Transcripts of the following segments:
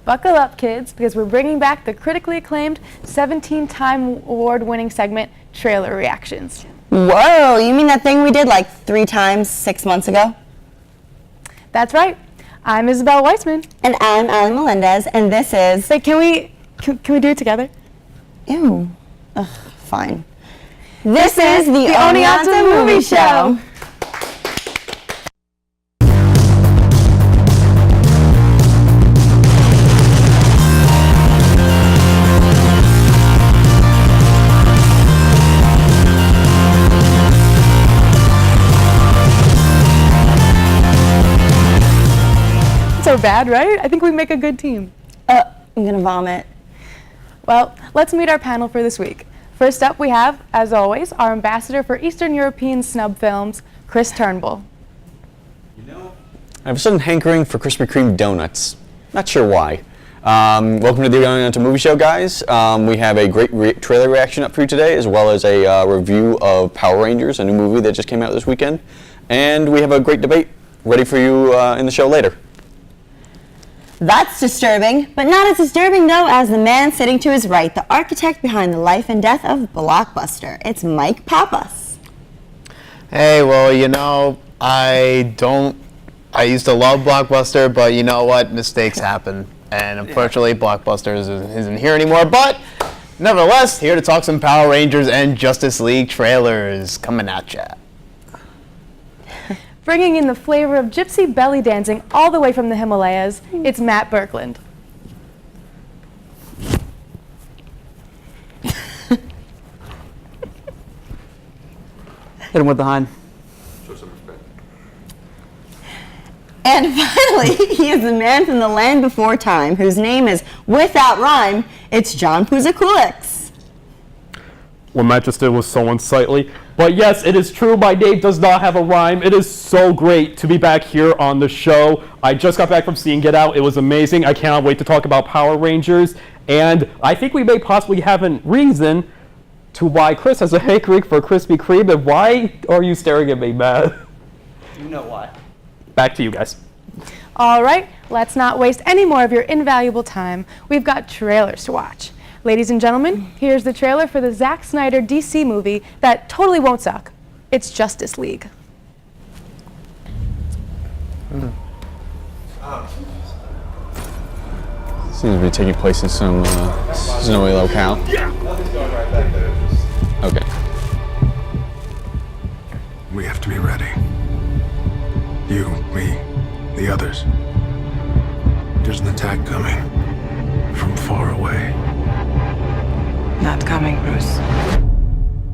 Buckle up, kids, because we're bringing back the critically acclaimed 17-time award-winning segment, Trailer Reactions. Whoa, you mean that thing we did like 3 times 6 months ago? That's right. I'm Isabel Weissman. And I'm Ali Melendez, and this is... Wait, can we do it together? Ew. Ugh, fine. This is the Oneonta Movie Show. So bad, right? I think we make a good team. I'm gonna vomit. Well, let's meet our panel for this week. First up, we have, as always, our ambassador for Eastern European snub films, Chris Turnbull. You know, I have a sudden hankering for Krispy Kreme donuts. Not sure why. Welcome to the Untitled Movie Show, guys. We have a great trailer reaction up for you today, as well as a review of Power Rangers, a new movie that just came out this weekend. And we have a great debate ready for you in the show later. That's disturbing, but not as disturbing, though, as the man sitting to his right, the architect behind the life and death of Blockbuster. It's Mike Pappas. Hey, well, you know, I used to love Blockbuster, but you know what? Mistakes happen. And unfortunately, Blockbuster isn't here anymore. But nevertheless, here to talk some Power Rangers and Justice League trailers coming at ya. Bringing in the flavor of gypsy belly dancing all the way from the Himalayas, it's Matt Bearkland. Hit him with the hind. Show some respect. And finally, he is the man from the land before time, whose name is, without rhyme, it's John Puzakulics. What Matt just did was so unsightly. But yes, it is true, my name does not have a rhyme. It is so great to be back here on the show. I just got back from seeing Get Out. It was amazing. I cannot wait to talk about Power Rangers. And I think we may possibly have a reason to why Chris has a hankering for Krispy Kreme. And why are you staring at me, Matt? You know why. Back to you guys. All right, let's not waste any more of your invaluable time. We've got trailers to watch. Ladies and gentlemen, here's the trailer for the Zack Snyder DC movie that totally won't suck. It's Justice League. Seems to be taking place in some snowy locale. Okay. We have to be ready. You, me, the others. There's an attack coming from far away. Not coming, Bruce.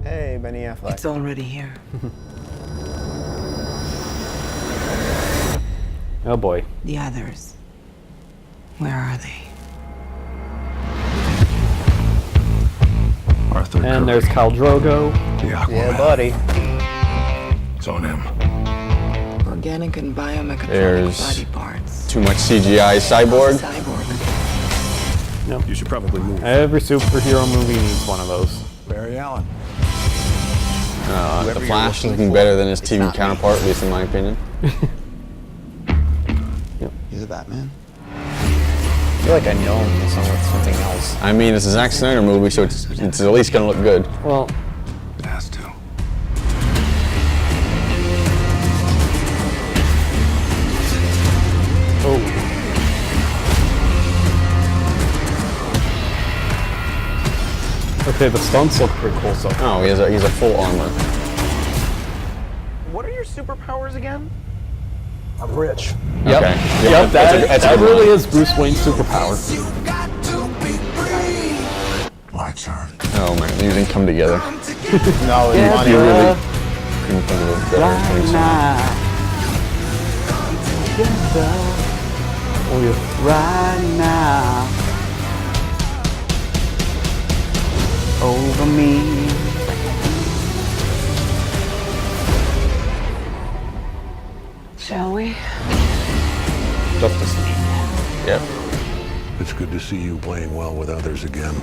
Hey, Benny Affleck. It's already here. Oh boy. The others. Where are they? Arthur And Curry, there's Khal Drogo. the Aquaman. Yeah, buddy. It's on him. Organic and biomechatronic There's body parts. too much CGI cyborg. Cyborg. You should probably move. Every superhero movie needs one of those. Barry Allen. The Flash is looking better than his TV counterpart, at least in my opinion. He's a Batman. I feel like I know him from something else. I mean, it's a Zack Snyder movie, so it's at least going to look good. Well, It has to. oh. Okay, the stunts look pretty cool so far. Oh, he's a full armor. What are your superpowers again? I'm rich. Yep. Okay. Yep, That's a that good really one. is Bruce Wayne's superpower. My turn. Oh man, these didn't come together. No, it's funny. You really couldn't think of a better thing. Oh yeah. Right now. Over me. Shall we? Justice League. Yep. It's good to see you playing well with others again.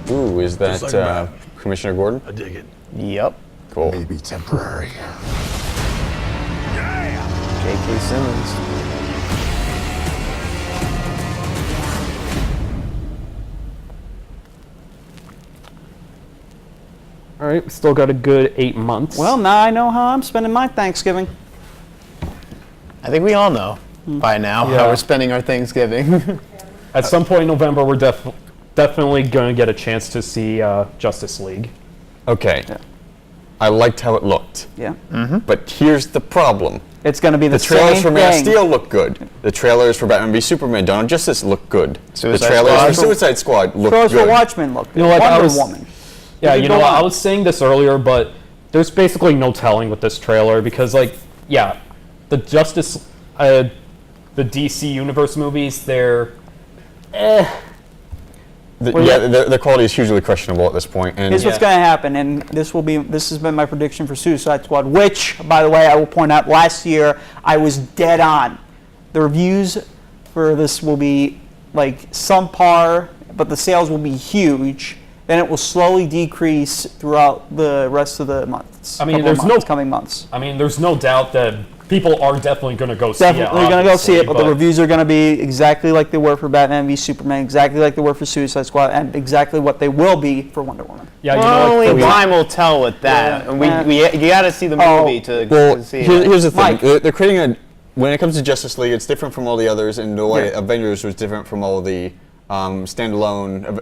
Ooh, is that Just like Matt. Commissioner Gordon? I dig it. Yep. Cool. Maybe temporary. J.K. Simmons. right, we still got a good 8 months. Well, now I know how I'm spending my Thanksgiving. I think we all know by now Yeah. how we're spending our Thanksgiving. At some point in November, we're definitely going to get a chance to see Justice League. Okay. I liked how it looked. Yeah. But here's the problem. It's going to be the The trailers same for Man of thing. Steel look good. The trailers for Batman v Superman, Dawn of Justice look good. Suicide the trailers Squad. for Suicide Squad look Trailers for good. Watchmen look good. You know what, I Wonder was- Woman. Yeah, could you know go what? on. I was saying this earlier, but there's basically no telling with this trailer because, like, yeah, the DC Universe movies, they're The quality is hugely questionable at this point. And Here's what's going to happen, and this has been my prediction for Suicide Squad, which, by the way, I will point out, last year I was dead on. The reviews for this will be like subpar, but the sales will be huge. Then it will slowly decrease throughout the rest of the months. I mean, coming months. I mean, there's no doubt that people are definitely going to go see it. Definitely going to go see it, but the obviously, reviews are going to be exactly like they were for Batman v Superman, exactly like they were for Suicide Squad, and exactly what they will be for Wonder Woman. Yeah, you know what? Only time will tell with that. Yeah. And you got to see the movie to Well, see here's the thing. Mike. They're creating a. When it comes to Justice League, it's different from all the others, and the way Yeah. Avengers was different from all the standalone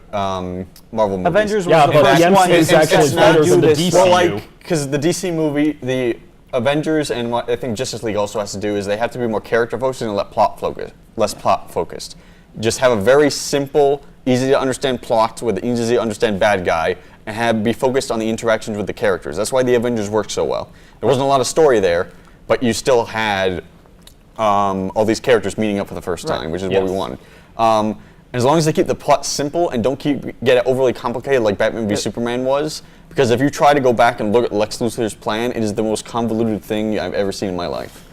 Marvel movies. Avengers was Yeah, the but first the one MCU is to actually not better do than the this. DCU. Well, like, because the DC movie, the Avengers and what I think Justice League also has to do is they have to be more character focused and less plot focused. Just have a very simple, easy to understand plot with an easy to understand bad guy, and be focused on the interactions with the characters. That's why the Avengers worked so well. There wasn't a lot of story there, but you still had all these characters meeting up for the first time, which is what we wanted. As long as they keep the plot simple and don't get it overly complicated like Batman v Superman was, because if you try to go back and look at Lex Luthor's plan, it is the most convoluted thing I've ever seen in my life.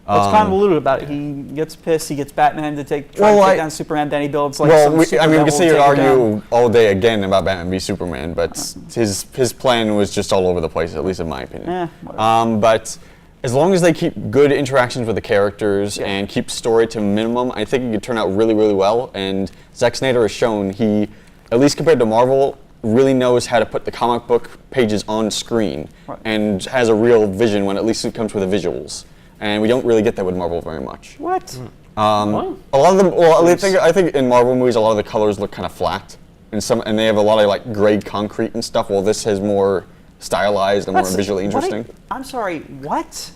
What's convoluted about it? He gets pissed. He gets Batman to try to take down Superman. Then he builds like Well, some we super can devil sit to here and take it down. argue all day again about Batman v Superman, but his plan was just all over the place, at least in my opinion. whatever. But as long as they keep good interactions with the characters and keep story to a minimum, I think it could turn out really, really well. And Zack Snyder has shown he, at least compared to Marvel, really knows how to put the comic book pages on screen and has a real vision when at least it comes with the visuals. And we don't really get that with Marvel very much. What? A lot of them. Well, I think in Marvel movies, a lot of the colors look kind of flat, and they have a lot of like gray concrete and stuff. Well, this has more stylized and more visually interesting. I'm sorry. What?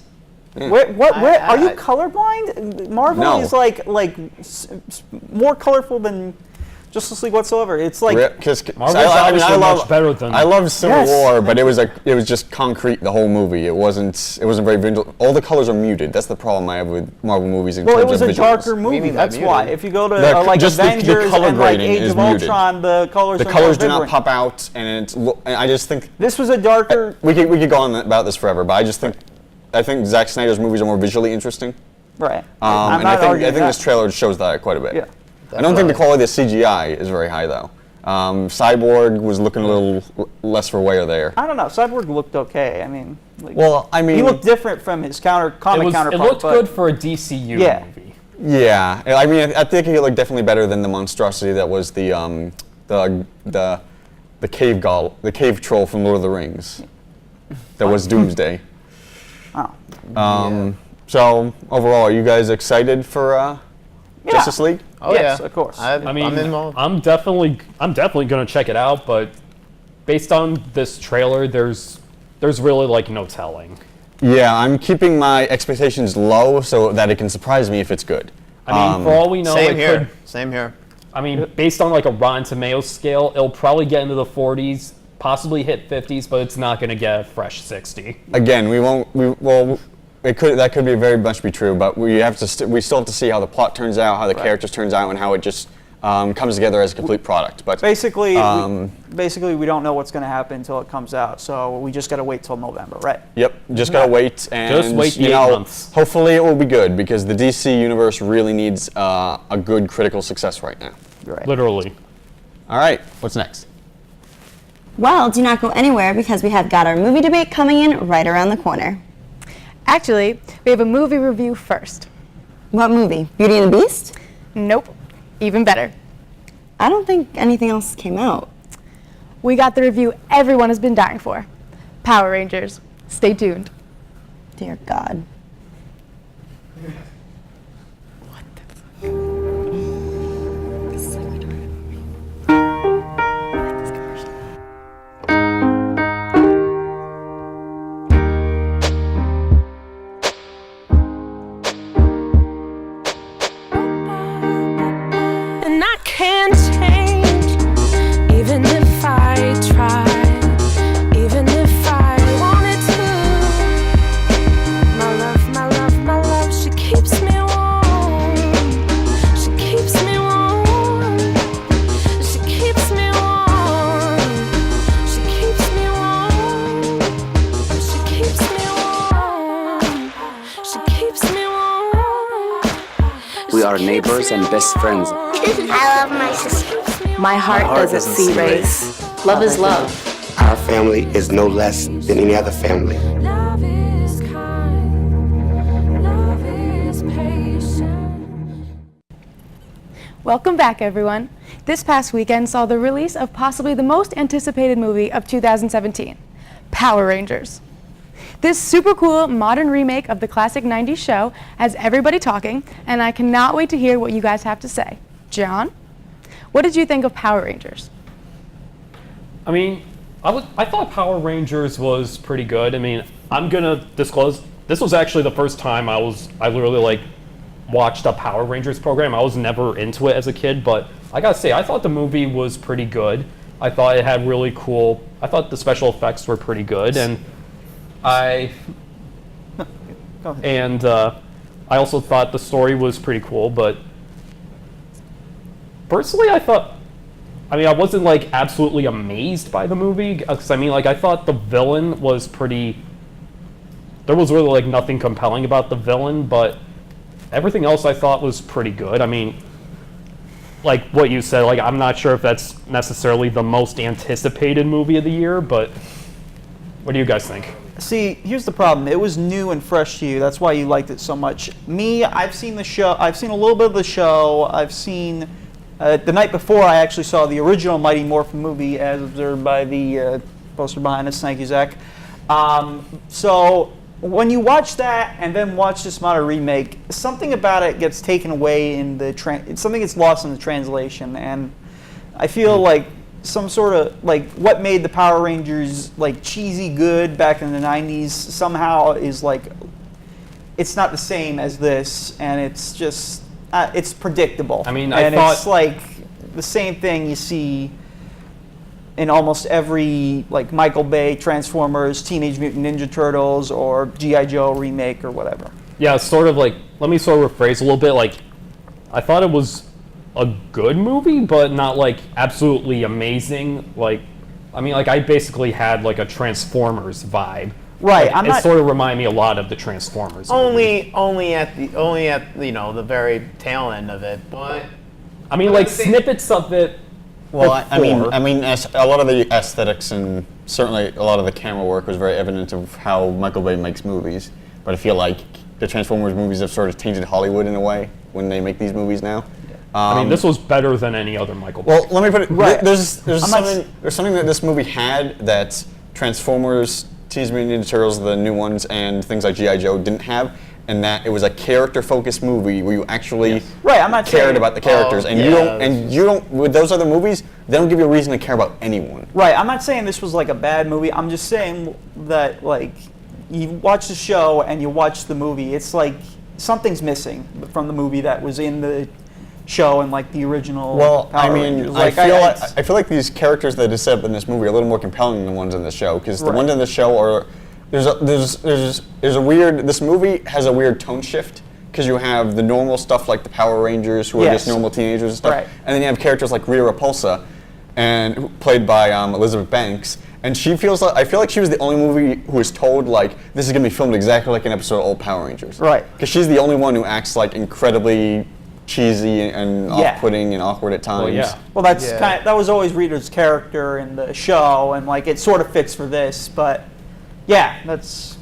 Where are you colorblind? Marvel No. is like more colorful than Justice League whatsoever. It's like Marvel's obviously much better than. I love Civil Yes. War, but it was just concrete the whole movie. It wasn't very visual. All the colors are muted. That's the problem I have with Marvel movies in well, it terms was of a visuals. darker movie. mean That's muted? why. If you go to like just the Avengers color and like grading Age is of muted. Ultron, the colors The are colors more do not vibrant. pop out, and I just think This was a darker. we could go on about this forever, but I think Zack Snyder's movies are more visually interesting. Right. And I think this trailer shows that quite a bit. Yeah. I don't think the quality of the CGI is very high though. Cyborg was looking a little less for wear there. I don't know. Cyborg looked okay. I mean, like, Well, I mean, he looked different from his comic It counterpart. looked but good for a DCU Yeah. movie. yeah. I mean, I think he looked definitely better than the monstrosity that was the cave troll from Lord of the Rings. That was Doomsday. Oh. So overall, are you guys excited for Justice League? Oh Yes, yeah, of course. I mean, I'm involved. I'm definitely going to check it out, but based on this trailer, there's really like no telling. Yeah, I'm keeping my expectations low so that it can surprise me if it's good. I mean, for all we know, Same it here. could. Same here. I mean, based on like a Rotten Tomatoes scale, it'll probably get into the 40s, possibly hit 50s, but it's not going to get a fresh 60. Again, that could be very much be true, but we still have to see how the plot turns out, how the characters turns out, and how it just comes together as a complete product. But Basically, we don't know what's going to happen until it comes out. So we just got to wait till November, right? Yep, just gotta wait, and Just wait the 8 months. hopefully it will be good because the DC universe really needs a good critical success right now. Right. Literally. All right, what's next? Well, do not go anywhere because we have got our movie debate coming in right around the corner. Actually, we have a movie review first. What movie? Beauty and the Beast? Nope. Even better. I don't think anything else came out. We got the review everyone has been dying for. Power Rangers. Stay tuned. Dear God. And I can't change, even if I tried, even if I wanted to. My love, my love, my love, she keeps me warm. She keeps me warm. She keeps me warm. She keeps me warm. She keeps me warm. She keeps me warm. We are neighbors and best friends. I love my sister. My heart doesn't see race. Love is love. Our family is no less than any other family. Love is kind. Love is patient. Welcome back, everyone. This past weekend saw the release of possibly the most anticipated movie of 2017, Power Rangers. This super cool modern remake of the classic 90s show has everybody talking, and I cannot wait to hear what you guys have to say. John, what did you think of Power Rangers? I mean, I thought Power Rangers was pretty good. I mean, I'm gonna disclose, this was actually the first time I literally like watched a Power Rangers program. I was never into it as a kid, but I gotta say, I thought the movie was pretty good. I thought it had really cool, I thought the special effects were pretty good, and I also thought the story was pretty cool, but personally I wasn't like absolutely amazed by the movie, because I mean, like, I thought the villain was there was really like nothing compelling about the villain, but everything else I thought was pretty good. I mean, like what you said, like, I'm not sure if that's necessarily the most anticipated movie of the year, but what do you guys think? See, here's the problem. It was new and fresh to you. That's why you liked it so much. Me, I've seen the show. I've seen a little bit of the show. I've seen the night before. I actually saw the original Mighty Morphin movie, as observed by the poster behind us. Thank you, Zach. So when you watch that and then watch this modern remake, something about it gets taken away in the something gets lost in the translation, and I feel like some sort of, like, what made the Power Rangers like cheesy good back in the 90s somehow is like, it's not the same as this, and it's just it's predictable. I mean, it's like the same thing you see in almost every like Michael Bay Transformers, Teenage Mutant Ninja Turtles, or G.I. Joe remake or whatever. Yeah, it's sort of like, let me sort of rephrase a little bit, like, I thought it was a good movie, but not like absolutely amazing. Like, I mean, like, I basically had like a Transformers vibe. Right. Like, it sort of reminded me a lot of the Transformers. Only at the very tail end of it, but I mean, like, snippets of it. Well, I mean, a lot of the aesthetics and certainly a lot of the camera work was very evident of how Michael Bay makes movies. But I feel like the Transformers movies have sort of tainted Hollywood in a way when they make these movies now. I mean, this was better than any other Michael Bay. Well, let me put it. Right. There's something that this movie had that Transformers, Teenage Mutant Ninja Turtles, the new ones, and things like G.I. Joe didn't have, and that it was a character-focused movie where you actually cared about the characters, and you don't. With those other movies, they don't give you a reason to care about anyone. Right. I'm not saying this was like a bad movie. I'm just saying that, like, you watch the show and you watch the movie, it's like something's missing from the movie that was in the show and like the original. Well, Power I mean, Rangers. I feel like these characters that are set up in this movie are a little more compelling than the ones in the show, because the ones in the show are there's a weird. This movie has a weird tone shift, because you have the normal stuff like the Power Rangers, who are just normal teenagers and stuff, and then you have characters like Rita Repulsa, and played by Elizabeth Banks. And I feel like she was the only movie who was told, like, this is going to be filmed exactly like an episode of old Power Rangers. Right. Because she's the only one who acts like incredibly cheesy and off-putting and awkward at times. Well, yeah. Well, that was always Rita's character in the show, and like it sort of fits for this, but yeah, that's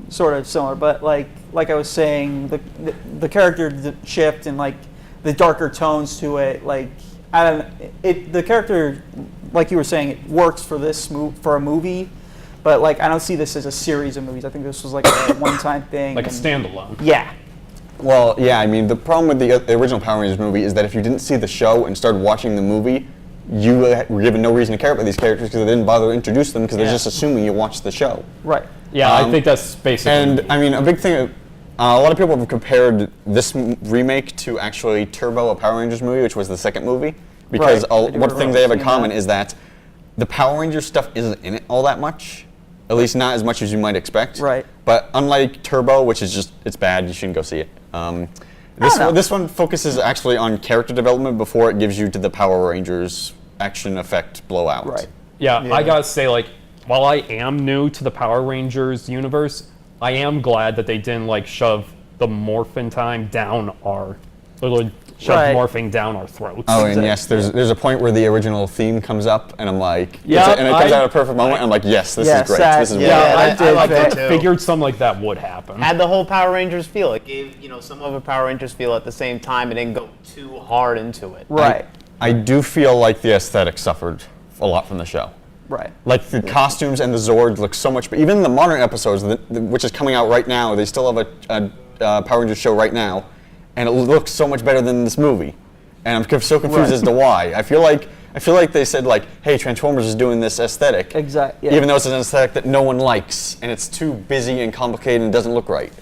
sort of similar. But like I was saying, the character shift and like the darker tones to it, like the character, like you were saying, it works for a movie, But like, I don't see this as a series of movies. I think this was like a one-time thing. Like a standalone. Yeah. Well, yeah, I mean, the problem with the original Power Rangers movie is that if you didn't see the show and started watching the movie, you were given no reason to care about these characters because they didn't bother to introduce them because they're just assuming you watched the show. Right. Yeah, I think that's basically. And I mean, a big thing. A lot of people have compared this remake to actually Turbo, a Power Rangers movie, which was the second movie, because one of the things they have in common is that the Power Rangers stuff isn't in it all that much. At least not as much as you might expect. Right. But unlike Turbo, which is just, it's bad, you shouldn't go see it. This one focuses actually on character development before it gives you to the Power Rangers action effect blowout. Right. Yeah, I gotta say, like, while I am new to the Power Rangers universe, I am glad that they didn't like shove the morphin time down our, literally shove morphing down our throats. Oh, and yes, there's a point where the original theme comes up, and I'm like, yeah, and it comes out at a perfect moment. And I'm like, yes, this is great. This is I figured something like that would happen. Had the whole Power Rangers feel. It gave some of a Power Rangers feel at the same time. It didn't go too hard into it. Right. I do feel like the aesthetic suffered a lot from the show. Right. Like the costumes and the Zords look so much, but even the modern episodes, which is coming out right now, they still have a Power Rangers show right now, and it looks so much better than this movie. And I'm so confused as to why. I feel like they said like, hey, Transformers is doing this aesthetic. Exactly. Even though it's an aesthetic that no one likes, and it's too busy and complicated and doesn't look right.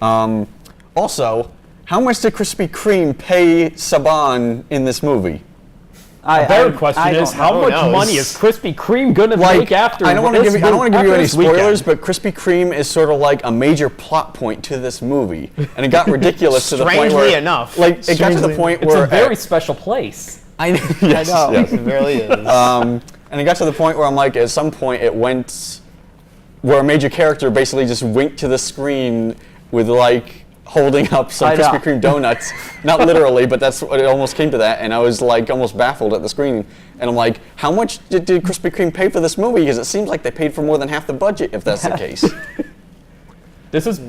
Also, how much did Krispy Kreme pay Saban in this movie? A better question is, how much money is Krispy Kreme going to make after I don't want to give you any spoilers, weekend? but Krispy Kreme is sort of like a major plot point to this movie, and it got ridiculous to the point where, strangely enough, like it got to the point where it's a very special place. I know. Yes, it really is. And it got to the point where I'm like, at some point, it went where a major character basically just winked to the screen with like holding up some Krispy Kreme donuts. Not literally, but that's what it almost came to that. And I was like almost baffled at the screen. And I'm like, how much did Krispy Kreme pay for this movie? Because it seems like they paid for more than half the budget, if that's the case. This is,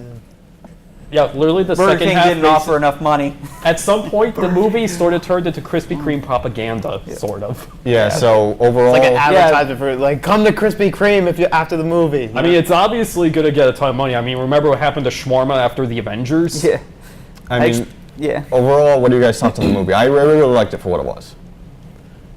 literally the Burger second King half. didn't offer enough money. At some point, the movie sort of turned into Krispy Kreme propaganda, sort of. Yeah. So overall, It's like an advertisement for like, come to Krispy Kreme if you after the movie. I mean, it's obviously going to get a ton of money. I mean, remember what happened to shawarma after the Avengers? Yeah. I mean, overall, what do you guys thought of the movie? I really liked it for what it was.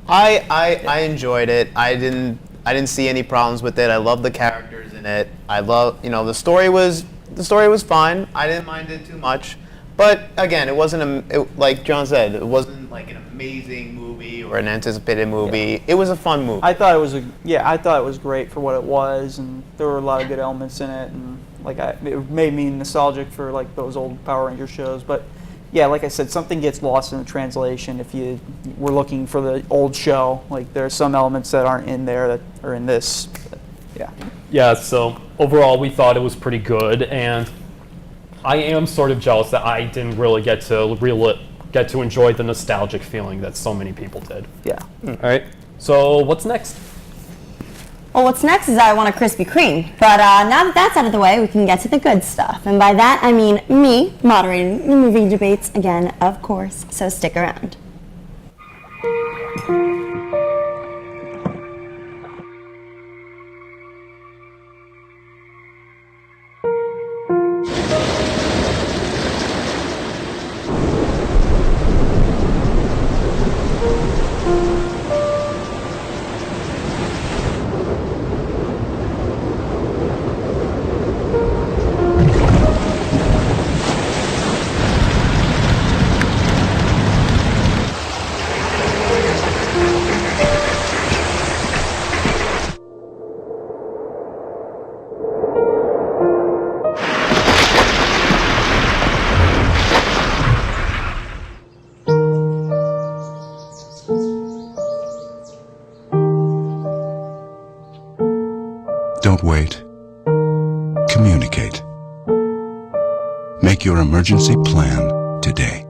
I enjoyed it. I didn't see any problems with it. I love the characters in it. I love, the story was fine. I didn't mind it too much. But again, it wasn't like John said, it wasn't like an amazing movie or an anticipated movie. Yeah. It was a fun movie. I thought it was great for what it was, and there were a lot of good elements in it, and like it made me nostalgic for like those old Power Ranger shows. But yeah, like I said, something gets lost in the translation if you were looking for the old show. Like there are some elements that aren't in there that are in this. But, yeah. Yeah. So overall, we thought it was pretty good, and I am sort of jealous that I didn't really get to enjoy the nostalgic feeling that so many people did. Yeah. All right. So what's next? Well, what's next is I want a Krispy Kreme. But now that that's out of the way, we can get to the good stuff. And by that, I mean me moderating the movie debates again, of course. So stick around. Don't wait. Communicate. Make your emergency plan today.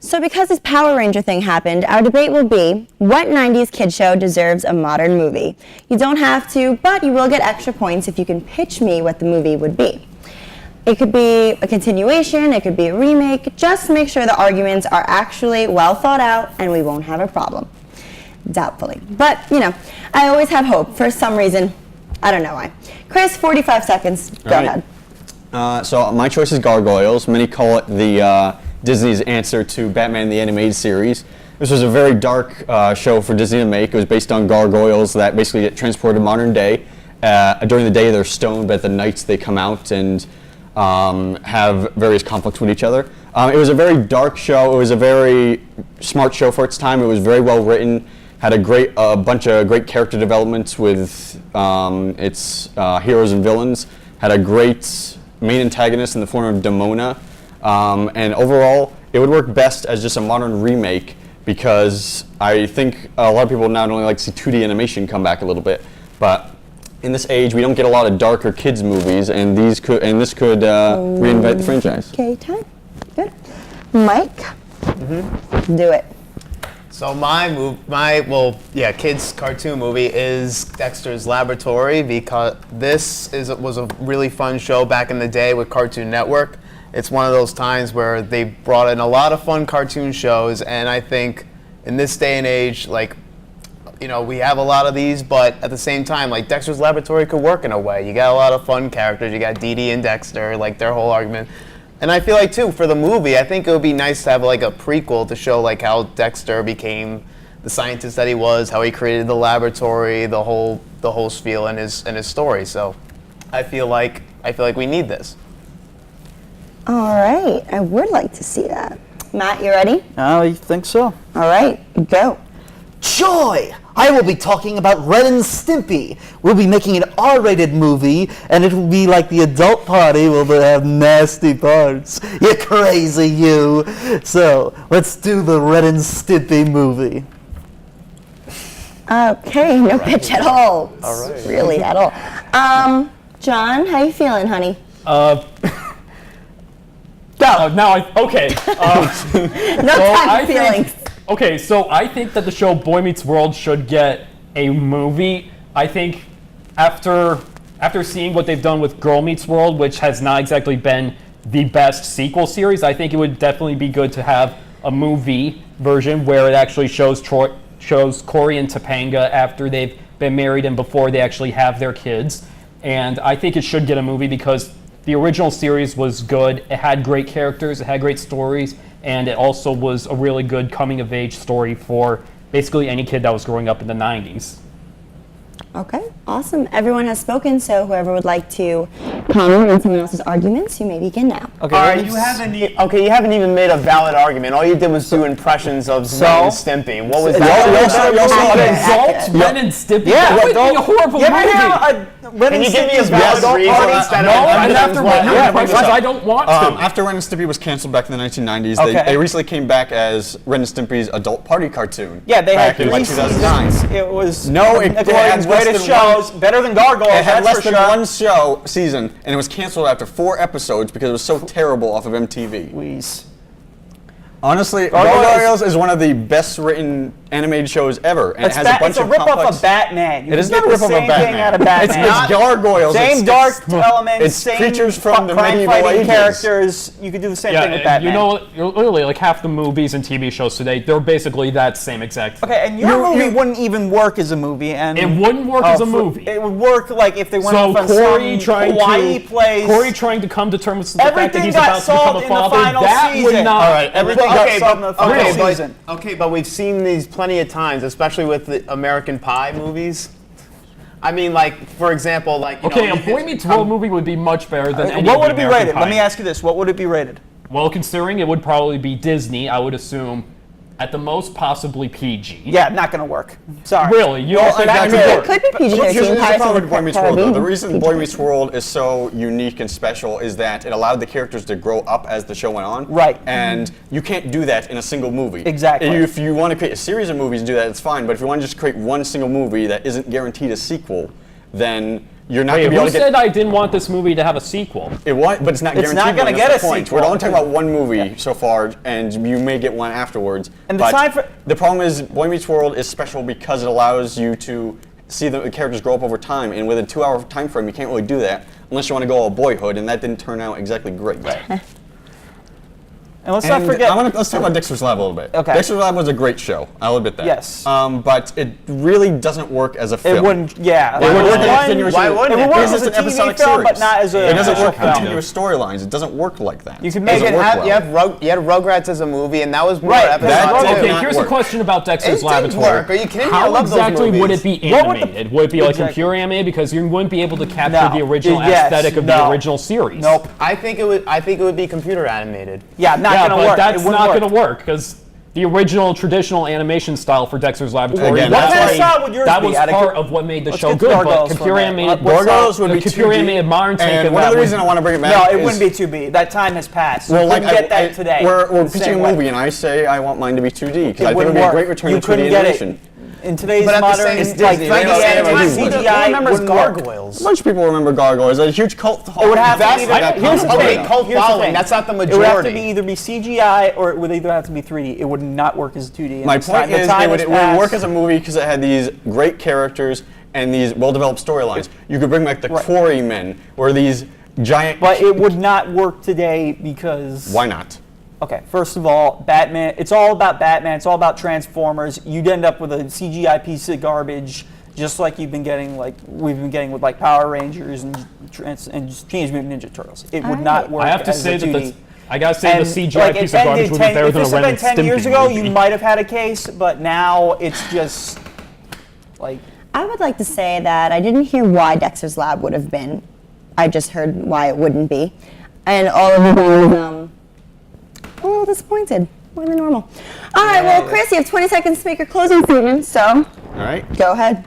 So because this Power Ranger thing happened, our debate will be, what 90s kid show deserves a modern movie? You don't have to, but you will get extra points if you can pitch me what the movie would be. It could be a continuation, it could be a remake. Just make sure the arguments are actually well thought out and we won't have a problem. doubtfully. But, you know, I always have hope for some reason. I don't know why. Chris, 45 seconds. Go ahead. So my choice is Gargoyles. Many call it the Disney's answer to Batman the Animated Series. This was a very dark show for Disney to make. It was based on gargoyles that basically get transported to modern day. During the day they're stoned, but at the nights they come out and have various conflicts with each other. It was a very dark show. It was a very smart show for its time. It was very well written. Had a bunch of great character developments with its heroes and villains. Had a great main antagonist in the form of Demona. And overall, it would work best as just a modern remake, because I think a lot of people not only like to see 2D animation come back a little bit, but in this age we don't get a lot of darker kids movies, and this could reinvent the franchise. Okay, time. Good. Mike, do it. So kids cartoon movie is Dexter's Laboratory, because this was a really fun show back in the day with Cartoon Network. It's one of those times where they brought in a lot of fun cartoon shows, and I think in this day and age, like, you know, we have a lot of these, but at the same time, like, Dexter's Laboratory could work in a way. You got a lot of fun characters. You got Dee Dee and Dexter, like their whole argument. And I feel like, too, for the movie, I think it would be nice to have like a prequel to show like how Dexter became the scientist that he was, how he created the laboratory, the whole spiel in his story. So I feel like we need this. All right, I would like to see that. Matt, you ready? I think so. All right, go. Joy! I will be talking about Ren and Stimpy. We'll be making an R-rated movie, and it will be like the adult party will have nasty parts. You're crazy, you. So, let's do the Ren and Stimpy movie. Okay, no pitch at all. All right. Really, at all. John, how you feeling, honey? Go. Okay. No time for feelings. Okay, so I think that the show Boy Meets World should get a movie. I think after seeing what they've done with Girl Meets World, which has not exactly been the best sequel series, I think it would definitely be good to have a movie version where it actually shows Corey and Topanga after they've been married and before they actually have their kids. And I think it should get a movie because the original series was good. It had great characters, it had great stories, and it also was a really good coming-of-age story for basically any kid that was growing up in the 90s. Okay, awesome. Everyone has spoken, so whoever would like to comment on someone else's arguments, you may begin now. Okay, all right, you haven't even made a valid argument. All you did was do impressions of Ren and Stimpy. What was that? Ren and Stimpy? Yeah, that would be a horrible movie. Can you give me a valid reason instead of I don't want to. After Ren and Stimpy was canceled back in the 1990s, they recently came back as Ren and Stimpy's adult party cartoon. Yeah, they had back in like 2009. It was Nickelodeon's greatest shows, better than Gargoyles. It had that's less than one season, and it was canceled after 4 episodes because it was so terrible off of MTV. Please. Honestly, Gargoyles is one of the best written animated shows ever, and it has a bunch of rip-off of Batman. It is not a rip-off of Batman. Out of Batman. It's Gargoyles. Same dark elements, it's same creatures from the medieval crime-fighting ages. characters. You could do the same thing with Batman. You know, literally, like half the movies and TV shows today, they're basically that same exact thing. Okay, and your movie wouldn't even work as a movie, and it wouldn't work as a movie. It would work like if they went so from Corey Corey trying to come to terms with the fact that he's about to become a father. That would not. All right, everything got solved in the final season. Okay, but we've seen these plenty of times, especially with the American Pie movies. I mean, like, for example, like, a Boy Meets World movie would be much better than any What would it be American rated? Pie. Let me ask you this. What would it be rated? Well, considering it would probably be Disney, I would assume at the most possibly PG. Yeah, not going to work. Sorry. Really? You don't think that It could be PG-13. Here's the problem with Boy Meets World, though. The reason Boy Meets World is so unique and special is that it allowed the characters to grow up as the show went on. Right. And you can't do that in a single movie. Exactly. If you want to create a series of movies and do that, it's fine. But if you want to just create one single movie that isn't guaranteed a sequel, then you're not going to be able to get... Who said I didn't want this movie to have a sequel? But it's not guaranteed. It's not going to get a sequel. We're only talking about one movie so far, and you may get one afterwards. And the problem is Boy Meets World is special because it allows you to see the characters grow up over time, and with a 2-hour time frame, you can't really do that unless you want to go all Boyhood, and that didn't turn out exactly great. Right. And let's not forget. Let's talk about Dexter's Lab a little bit. Okay. Dexter's Lab was a great show. I'll admit that. Yes. But it really doesn't work as a film. It wouldn't. Yeah. Why wouldn't it? It works It's as an a TV episodic film, series. but not as a. It doesn't work film. continuous storylines. It doesn't work like that. You can It make doesn't it work happen. well. You had Rugrats as a movie, and that was more Right, episodic. Okay, here's a question about Dexter's It Laboratory. did work. Are you kidding me? I How love those exactly would movies. it be What would the- animated? Would it be like Exactly. computer animated because you wouldn't be able to capture No. the original Yes, aesthetic of no. the original series? Nope. I think it would be computer animated. Yeah, not Yeah, gonna but work. that's It wouldn't not work. going to work because the original traditional animation style for Dexter's Laboratory Again, What that's kind of why- style would yours that be? was Out of part cu- of what made the Let's show get good. But Gargoyles for a computer minute. animated Gargoyles would the be computer 2D, animated modern take and of one that of the was- reasons I want to bring it back No, it is, wouldn't be 2B. That time has passed. well, You like couldn't get that today. we're the pitching same a way. movie, and I say I want mine to be 2D because I think it would wouldn't be a work. great return You to 2D couldn't get animation. it. In today's But at the modern, same- it's like Disney. 3D They don't animated have CGI, remembers wouldn't work. Gargoyles. A bunch of people remember Gargoyles. A huge cult. It would have to be Here's the Okay, thing. cult Here's the following. thing. That's not the It would have to majority. be either be CGI or it would either have to be 3D. It would not work as 2D. And My it's time- point the is, time it has would work passed. as a movie because it had these great characters and these well-developed storylines. You could bring back the Quarrymen, or these giant. But it would not work today because. Why not? Okay, first of all, Batman. It's all about Batman. It's all about Transformers. You'd end up with a CGI piece of garbage, just like we've been getting with like Power Rangers and Teenage Mutant Ninja Turtles. It would not work. I have to as say a that 2D. I gotta say And, the CGI like, piece if of garbage would be better if than a this had Ren been and 10 years Stimpy ago, movie. you might have had a case, but now it's just like. I would like to say that I didn't hear why Dexter's Lab would have been. I just heard why it wouldn't be. And all of you was a little disappointed, more than normal. All right, well, Chris, you have 20 seconds to make your closing statement, so All right. go ahead.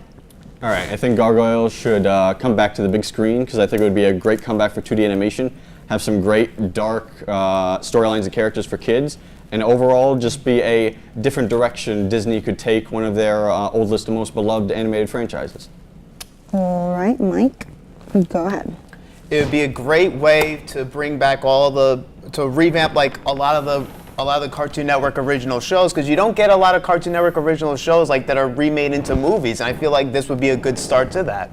All right. I think Gargoyles should come back to the big screen because I think it would be a great comeback for 2D animation. Have some great dark storylines and characters for kids, and overall just be a different direction Disney could take one of their oldest and most beloved animated franchises. All right, Mike, go ahead. It would be a great way to bring back to revamp like a lot of the Cartoon Network original shows, because you don't get a lot of Cartoon Network original shows like that are remade into movies, and I feel like this would be a good start to that.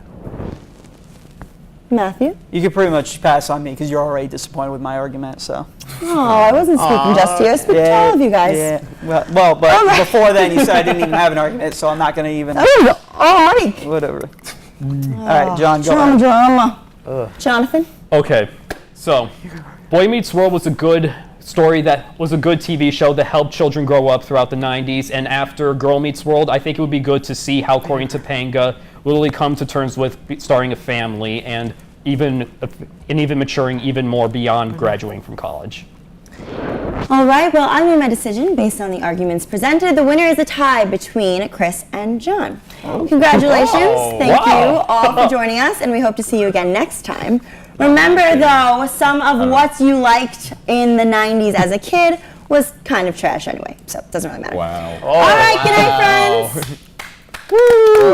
Matthew? You could pretty much pass on me because you're already disappointed with my argument. So. Oh, I wasn't speaking just to you. I spoke to all of you guys. Yeah. Well, but before then you said I didn't even have an argument, so I'm not going to even. Oh, Mike. Whatever. All right, John, go ahead. Drama. Jonathan? Okay, so Boy Meets World was a good story that was a good TV show that helped children grow up throughout the 90s, and after Girl Meets World, I think it would be good to see how Corey and Topanga really come to terms with starting a family and even maturing even more beyond graduating from college. All right, well, I made my decision based on the arguments presented. The winner is a tie between Chris and John. Congratulations. Thank you all for joining us, and we hope to see you again next time. Remember, though, some of what you liked in the 90s as a kid was kind of trash anyway, so it doesn't really matter. Wow. All right, good night, friends. Woo!